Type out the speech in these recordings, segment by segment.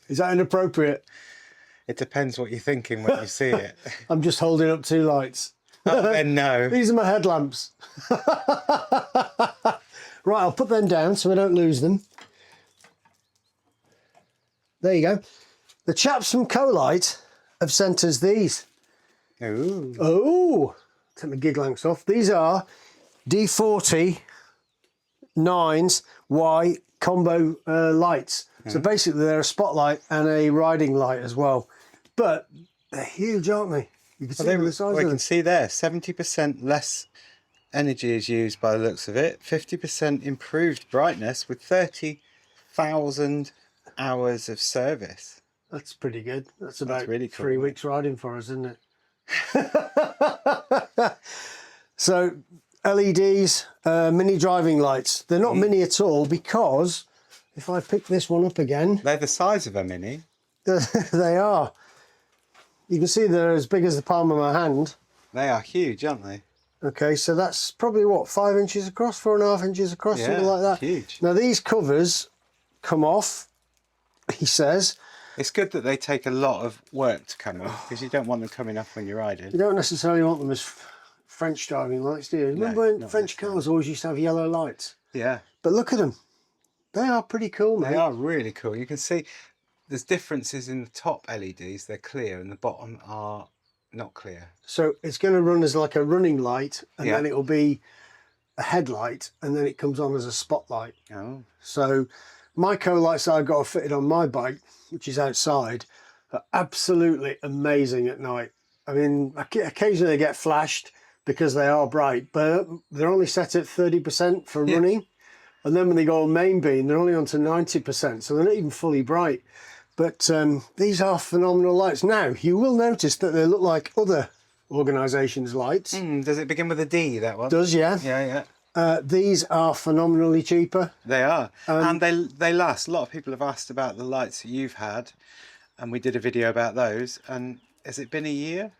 Is that inappropriate? It depends what you're thinking when you see it. I'm just holding up two lights. Oh, then no. These are my headlamps. Right, I'll put them down so I don't lose them. There you go. The chaps from CoLight have sent us these. Ooh. Oh, take my gig lamps off. These are D40 9s Y combo lights. So basically they're a spotlight and a riding light as well. But they're huge, aren't they? You can see the size of them. We can see there, 70% less energy is used by the looks of it. 50% improved brightness with 30,000 hours of service. That's pretty good. That's about really cool, 3 weeks riding for us, isn't it? So LEDs, mini driving lights. They're not mini at all because if I pick this one up again, they're the size of a mini. they are. You can see they're as big as the palm of my hand. They are huge, aren't they? Okay, so that's probably what, 5 inches across, 4.5 inches across, Yeah, something like that. Huge. Now these covers come off, he says. It's good that they take a lot of work to come off because you don't want them coming off when you're riding. You don't necessarily want them as French driving lights, do you? Remember when French cars always used to have yellow lights? Yeah. But look at them. They are pretty cool, mate. They are really cool. You can see there's differences in the top LEDs. They're clear and the bottom are not clear. So it's going to run as like a running light and then it'll be a headlight and then it comes on as a spotlight. Oh. So my CoLights I've got fitted on my bike, which is outside, are absolutely amazing at night. I mean, occasionally they get flashed because they are bright, but they're only set at 30% for running. And then when they go on main beam, they're only on to 90%, so they're not even fully bright. But these are phenomenal lights. Now, you will notice that they look like other organisations' lights. Does it begin with a D, that one? Does, yeah. Yeah, yeah. These are phenomenally cheaper. They are. And they last. A lot of people have asked about the lights that you've had, and we did a video about those. And has it been a year?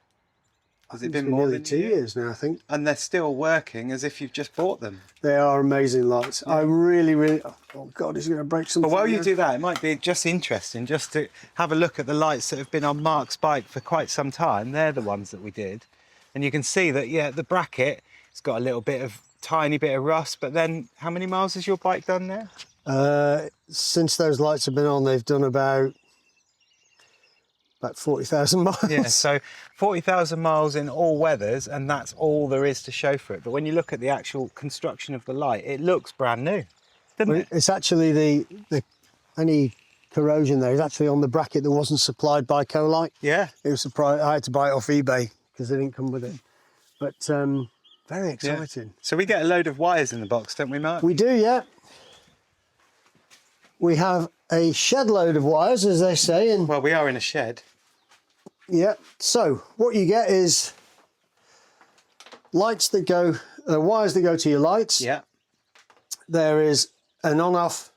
Has it been more than 2 years now, I think. And they're still working as if you've just bought them. They are amazing lights. I really, really... Oh, God, he's going to break something. But while you do that, it might be just interesting just to have a look at the lights that have been on Mark's bike for quite some time. They're the ones that we did. And you can see that, yeah, the bracket, it's got a little bit of, tiny bit of rust. But then how many miles has your bike done there? Since those lights have been on, they've done about 40,000 miles. Yeah, so 40,000 miles in all weathers, and that's all there is to show for it. But when you look at the actual construction of the light, it looks brand new, doesn't it? It's actually any corrosion there is actually on the bracket that wasn't supplied by CoLight. Yeah. It was surprised. I had to buy it off eBay because they didn't come with it. But very exciting. Yeah. So we get a load of wires in the box, don't we, Mark? We do, yeah. We have a shed load of wires, as they say. And well, we are in a shed. yeah. So what you get is lights that go, wires that go to your lights. Yeah. There is an on-off.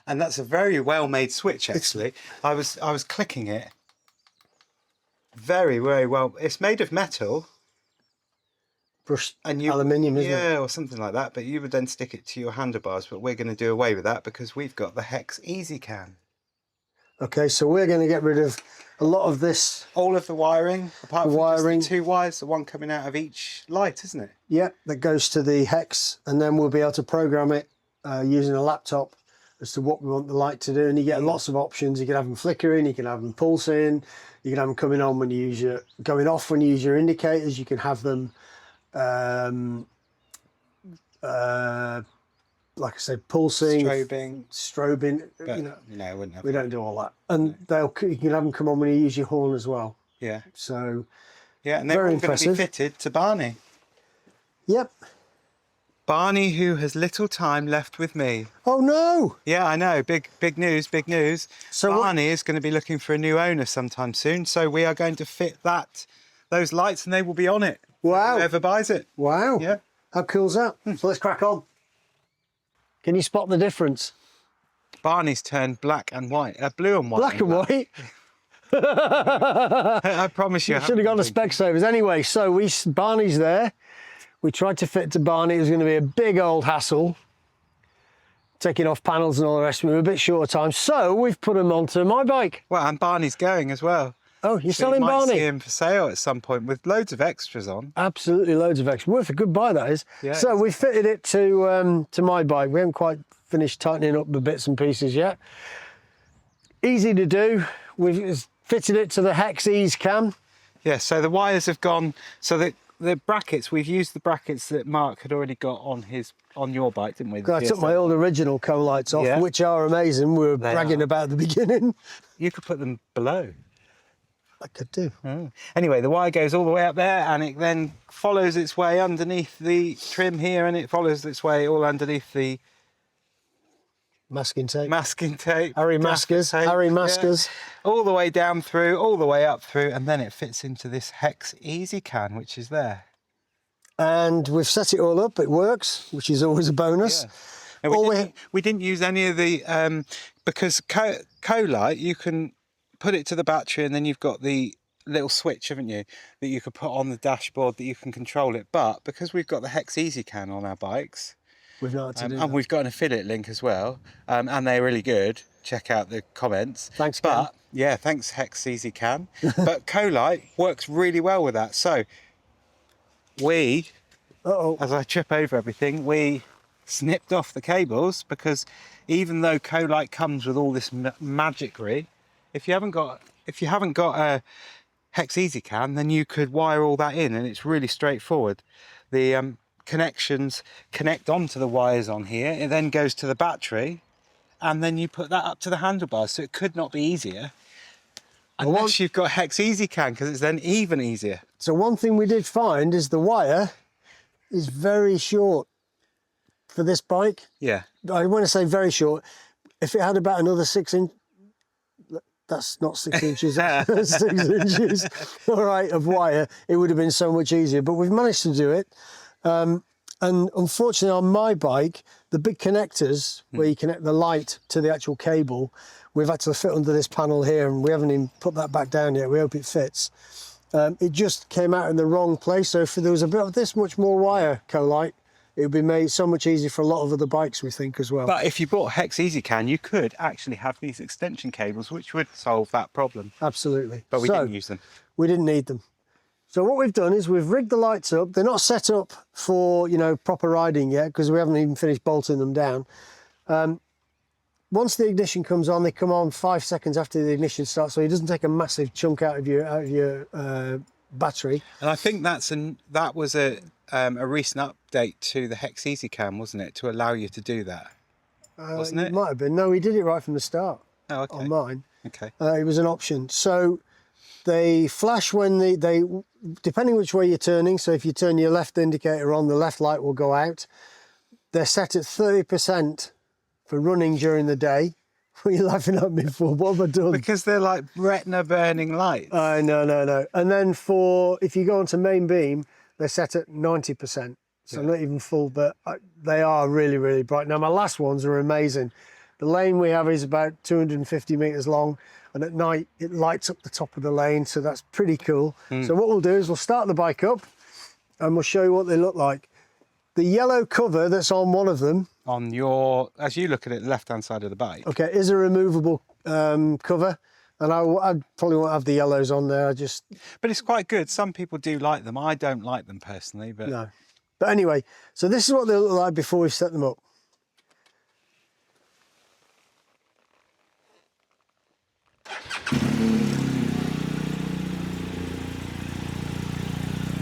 And that's a very well-made switch, actually. I was clicking it. Very, very well. It's made of metal. Brushed aluminium, isn't it? Yeah, or something like that. But you would then stick it to your handlebars. But we're going to do away with that because we've got the Hex Easy Can. Okay, so we're going to get rid of a lot of this. All of the wiring, apart from just the two wires, the one coming out of each light, isn't it? Yeah, that goes to the Hex, and then we'll be able to program it using a laptop as to what we want the light to do. And you get lots of options. You can have them flickering, you can have them pulsing, you can have them coming on when you use your, going off when you use your indicators. You can have them, like I said, pulsing, strobing. But, you know, no, I wouldn't have. We don't do all that. And you can have them come on when you use your horn as well. Yeah. So yeah, and they're all going to be fitted to Barney. Yep. Barney, who has little time left with me. Oh no! Yeah, I know. Big news, big news. So Barney is going to be looking for a new owner sometime soon. So we are going to fit those lights, and they will be on it. Wow! Whoever buys it. Wow! Yeah. How cool's that? So let's crack on. Can you spot the difference? Barney's turned black and white, blue and white. Black and white. I promise you. Should have gone to Specsavers anyway. So Barney's there. We tried to fit to Barney. It was going to be a big old hassle. taking off panels and all the rest of it, a bit shorter time. So we've put them onto my bike. Well, and Barney's going as well. Oh, you're So selling you might Barney? see him for sale at some point with loads of extras on. Absolutely loads of extra. Worth a good buy, that is. Yeah, so we fitted it to my bike. We haven't quite finished tightening up the bits and pieces yet. Easy to do. We've fitted it to the Hex Ease cam. Yeah, so the wires have gone, so the brackets, we've used the brackets that Mark had already got on your bike, didn't we? I took my old original CoLights off, Yeah. which are amazing. We were They bragging are. about at the beginning. You could put them below. I could do. Oh. Anyway, the wire goes all the way up there and it then follows its way underneath the trim here, and it follows its way all underneath the Masking tape. masking tape. Harry gaffer Maskers. tape, Harry yeah. Maskers. All the way down through, all the way up through, and then it fits into this Hex Easy can, which is there. And we've set it all up. It works, which is always a bonus. Yeah. No, we didn't use any of the, because CoLight, you can put it to the battery and then you've got the little switch, haven't you, that you could put on the dashboard that you can control it. But because we've got the Hex Easy can on our bikes, We've not had to do and that. we've got an affiliate link as well, and they're really good. Check out the comments. Thanks, Ken. But yeah, thanks Hex Easy Can. But CoLight works really well with that. So we, Uh-oh. as I trip over everything, we snipped off the cables, because even though CoLight comes with all this magicry, if you haven't got a Hex Easy Can, then you could wire all that in, and it's really straightforward. The connections connect onto the wires on here. It then goes to the battery, and then you put that up to the handlebars. So it could not be easier, unless you've got Hex Easy Can, because it's then even easier. So one thing we did find is the wire is very short for this bike. Yeah. I want to say very short. If it had about another 6 inch, that's not 6 inches, that's 6 inches, all right, of wire, it would have been so much easier. But we've managed to do it. And unfortunately on my bike, the big connectors where you connect the light to the actual cable, we've had to fit under this panel here, and we haven't even put that back down yet. We hope it fits. It just came out in the wrong place. So if there was a bit of this much more wire, CoLight, it would be made so much easier for a lot of other bikes, we think, as well. But if you bought Hex Easy Can, you could actually have these extension cables, which would solve that problem. Absolutely. But we didn't use them. We didn't need them. So what we've done is we've rigged the lights up. They're not set up for, you know, proper riding yet, because we haven't even finished bolting them down. Once the ignition comes on, they come on 5 seconds after the ignition starts, so it doesn't take a massive chunk out of your battery. And I think that was a recent update to the Hex Easy Can, wasn't it, to allow you to do that? Wasn't it? Might have been. No, we did it right from the start. Oh, okay. On mine. Okay. It was an option. So they flash when they depending which way you're turning. So if you turn your left indicator on, the left light will go out. They're set at 30% for running during the day. What are you laughing at me for? What have I done? Because they're like retina burning lights. No. And then if you go onto main beam, they're set at 90%. So not even full, but they are really, really bright. Now, my last ones are amazing. The lane we have is about 250 meters long, and at night it lights up the top of the lane, so that's pretty cool. So what we'll do is we'll start the bike up and we'll show you what they look like. The yellow cover that's on one of them, On your, as you look at it, left-hand side of the bike. okay, is a removable cover, and I probably won't have the yellows on there. But it's quite good. Some people do like them. I don't like them personally, but No. But anyway, so this is what they look like before we set them up.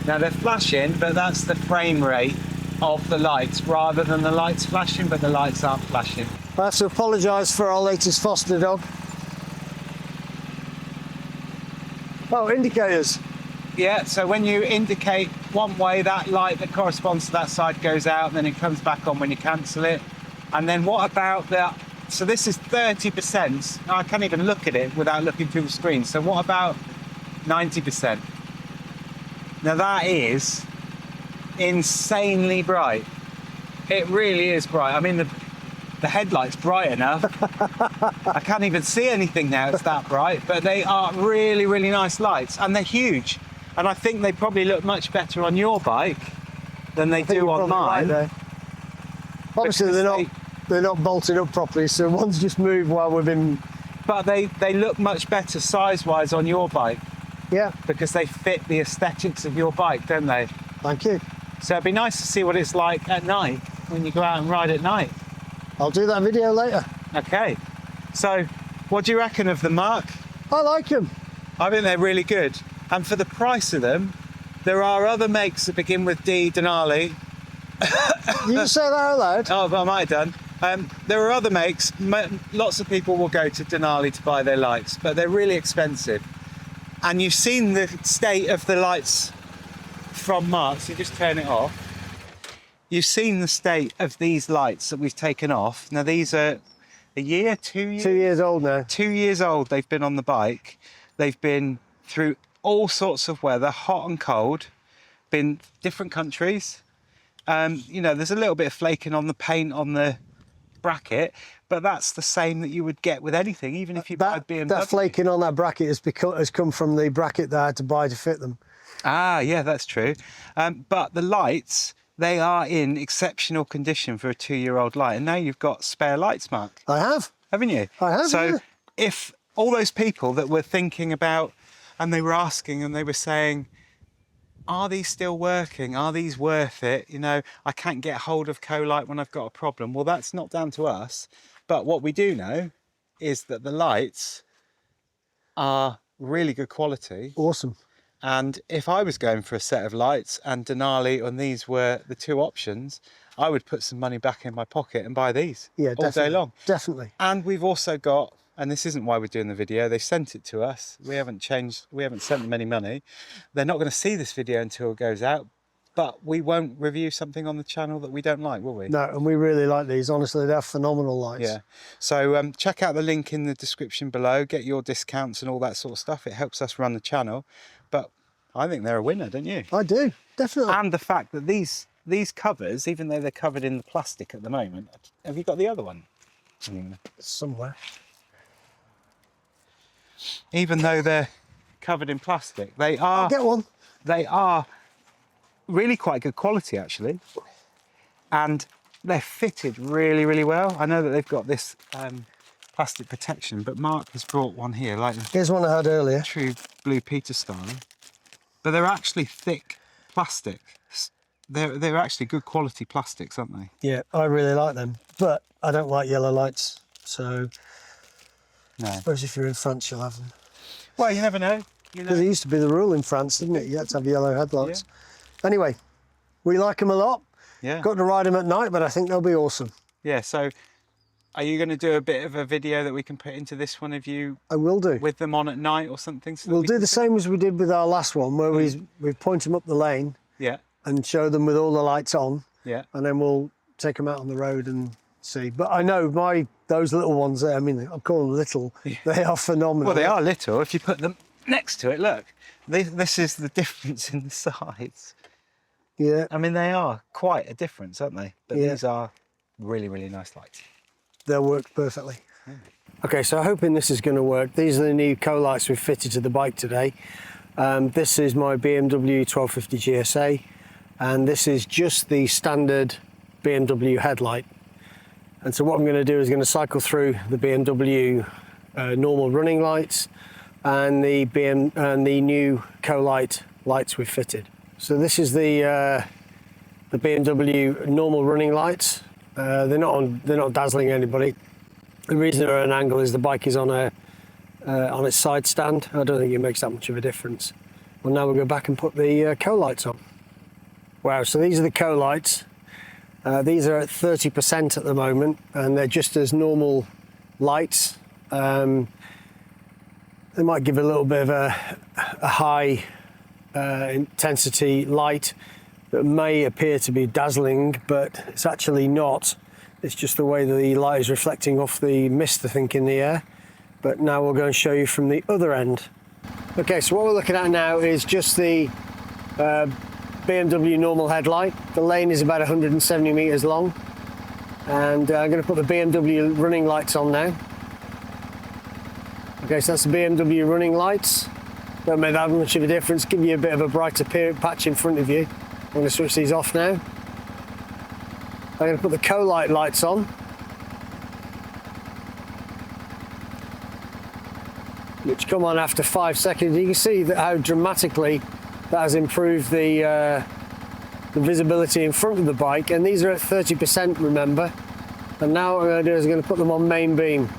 now they're flashing, but that's the frame rate of the lights rather than the lights flashing, but the lights aren't flashing. I have to apologise for our latest foster dog. Oh, indicators. Yeah, so when you indicate one way, that light that corresponds to that side goes out, and then it comes back on when you cancel it. And then what about that? So this is 30%. I can't even look at it without looking through the screen. So what about 90%? Now that is insanely bright. It really is bright. I mean, the headlight's bright enough. I can't even see anything now, it's that bright. But they are really, really nice lights, and they're huge. And I think they probably look much better on your bike than they do on mine. Right there. Obviously, because they're not they're not bolted up properly, so one's just moved while we've been... But they look much better size-wise on your bike Yeah, because they fit the aesthetics of your bike, don't they? thank you. So it'd be nice to see what it's like at night when you go out and ride at night. I'll do that video later. Okay. So what do you reckon of them, Mark? I like them. I think they're really good. And for the price of them, there are other makes that begin with D, Denali. You can say that out loud. Oh, but I might have done. There are other makes. Lots of people will go to Denali to buy their lights, but they're really expensive. And you've seen the state of the lights from Mark, so you just turn it off. You've seen the state of these lights that we've taken off. Now these are a year, 2 years? 2 years old now. 2 years old they've been on the bike. They've been through all sorts of weather, hot and cold, been different countries. You know, there's a little bit of flaking on the paint on the bracket, but that's the same that you would get with anything, even if you buy BMW. That flaking on that bracket has come from the bracket that I had to buy to fit them. Ah, yeah, that's true. But the lights, they are in exceptional condition for a 2-year-old light. And now you've got spare lights, Mark. I have. Haven't you? I have, So yeah. if all those people that were thinking about, and they were asking and they were saying, are these still working? Are these worth it? You know, I can't get hold of CoLight when I've got a problem. Well, that's not down to us. But what we do know is that the lights are really good quality. Awesome. And if I was going for a set of lights and Denali and these were the two options, I would put some money back in my pocket and buy these all day long. Definitely. And we've also got, and this isn't why we're doing the video, they sent it to us. We haven't sent them any money. They're not going to see this video until it goes out, but we won't review something on the channel that we don't like, will we? No, and we really like these. Honestly, they're phenomenal lights. Yeah. So check out the link in the description below, get your discounts and all that sort of stuff. It helps us run the channel. But I think they're a winner, don't you? I do, definitely. And the fact that these covers, even though they're covered in the plastic at the moment, have you got the other one? Somewhere. Even though they're covered in plastic, they are. I'll get one. They are really quite good quality, actually, and they're fitted really, really well. I know that they've got this plastic protection, but Mark has brought one here, like Here's one I had earlier. true Blue Peter style, but they're actually thick plastic. They're actually good quality plastics, aren't they? Yeah, I really like them, but I don't like yellow lights. So No. I suppose if you're in France, you'll have them. Well, you never know. You Because know. it used to be the rule in France, didn't it? You had to have yellow headlights. Anyway, we like them a lot. Yeah. Got to ride them at night, but I think they'll be awesome. Yeah. So, are you going to do a bit of a video that we can put into this one of you I will do. with them on at night or something? So that We'll we do can the see? same as we did with our last one, where we point them up the lane Yeah. and show them with all the lights on, Yeah. and then we'll take them out on the road and see. But I know those little ones there, I mean, I'm calling them little, they are phenomenal. Well, they are little. If you put them next to it, look. This is the difference in the size. Yeah, I mean, they are quite a difference, aren't they? But Yeah. these are really, really nice lights. they'll work perfectly. Okay, so hoping this is going to work. These are the new CoLights we've fitted to the bike today. This is my BMW 1250 GSA, and this is just the standard BMW headlight. And so what I'm going to do is going to cycle through the BMW normal running lights and the new CoLight lights we've fitted. So this is the BMW normal running lights. They're not dazzling anybody. The reason they're at an angle is the bike is on its side stand. I don't think it makes that much of a difference. Well, now we'll go back and put the CoLights on. Wow, so these are the CoLights. These are at 30% at the moment, and they're just as normal lights. They might give a little bit of a high intensity light that may appear to be dazzling, but it's actually not. It's just the way that the light is reflecting off the mist, I think, in the air. But now we'll go and show you from the other end. Okay, so what we're looking at now is just the BMW normal headlight. The lane is about 170 meters long. And I'm going to put the BMW running lights on now. Okay, so that's the BMW running lights. Don't make that much of a difference, give you a bit of a brighter patch in front of you. I'm going to switch these off now. I'm going to put the CoLight lights on. which come on after 5 seconds. You can see that how dramatically that has improved the visibility in front of the bike, and these are at 30%, remember. And now what I'm going to do is I'm going to put them on main beam.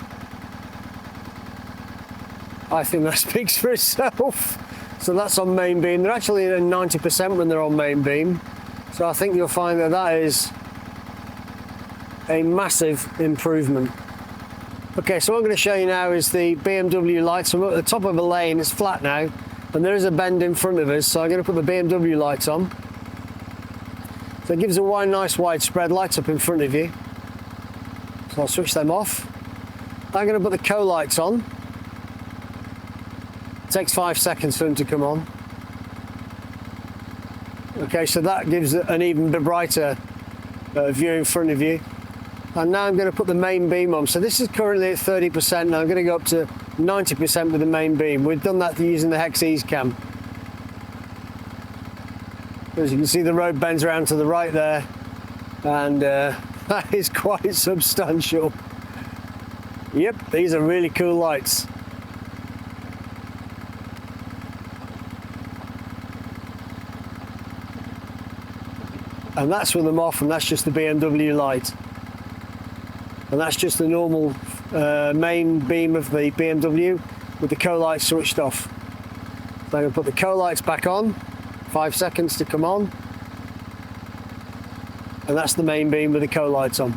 I think that speaks for itself. So that's on main beam. They're actually at 90% when they're on main beam. So I think you'll find that that is a massive improvement. Okay, so what I'm going to show you now is the BMW lights. So we're at the top of a lane, it's flat now, and there is a bend in front of us, so I'm going to put the BMW lights on. So it gives a nice wide spread, lights up in front of you. So I'll switch them off. I'm going to put the CoLights on. It takes 5 seconds for them to come on. Okay, so that gives an even bit brighter view in front of you. And now I'm going to put the main beam on. So this is currently at 30%, now I'm going to go up to 90% with the main beam. We've done that using the Hex Ease Cam. As you can see, the road bends around to the right there, and that is quite substantial. Yep, these are really cool lights. And that's with them off, and that's just the BMW light. And that's just the normal main beam of the BMW with the CoLight switched off. So I'm going to put the CoLights back on, 5 seconds to come on. And that's the main beam with the CoLights on.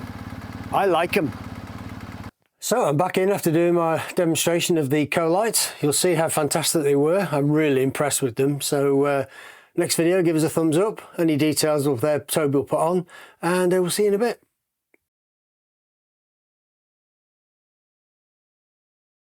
I like them. So I'm back in after doing my demonstration of the CoLights. You'll see how fantastic they were. I'm really impressed with them. So next video, give us a thumbs up. Any details of their Toby will put on, and we'll see you in a bit.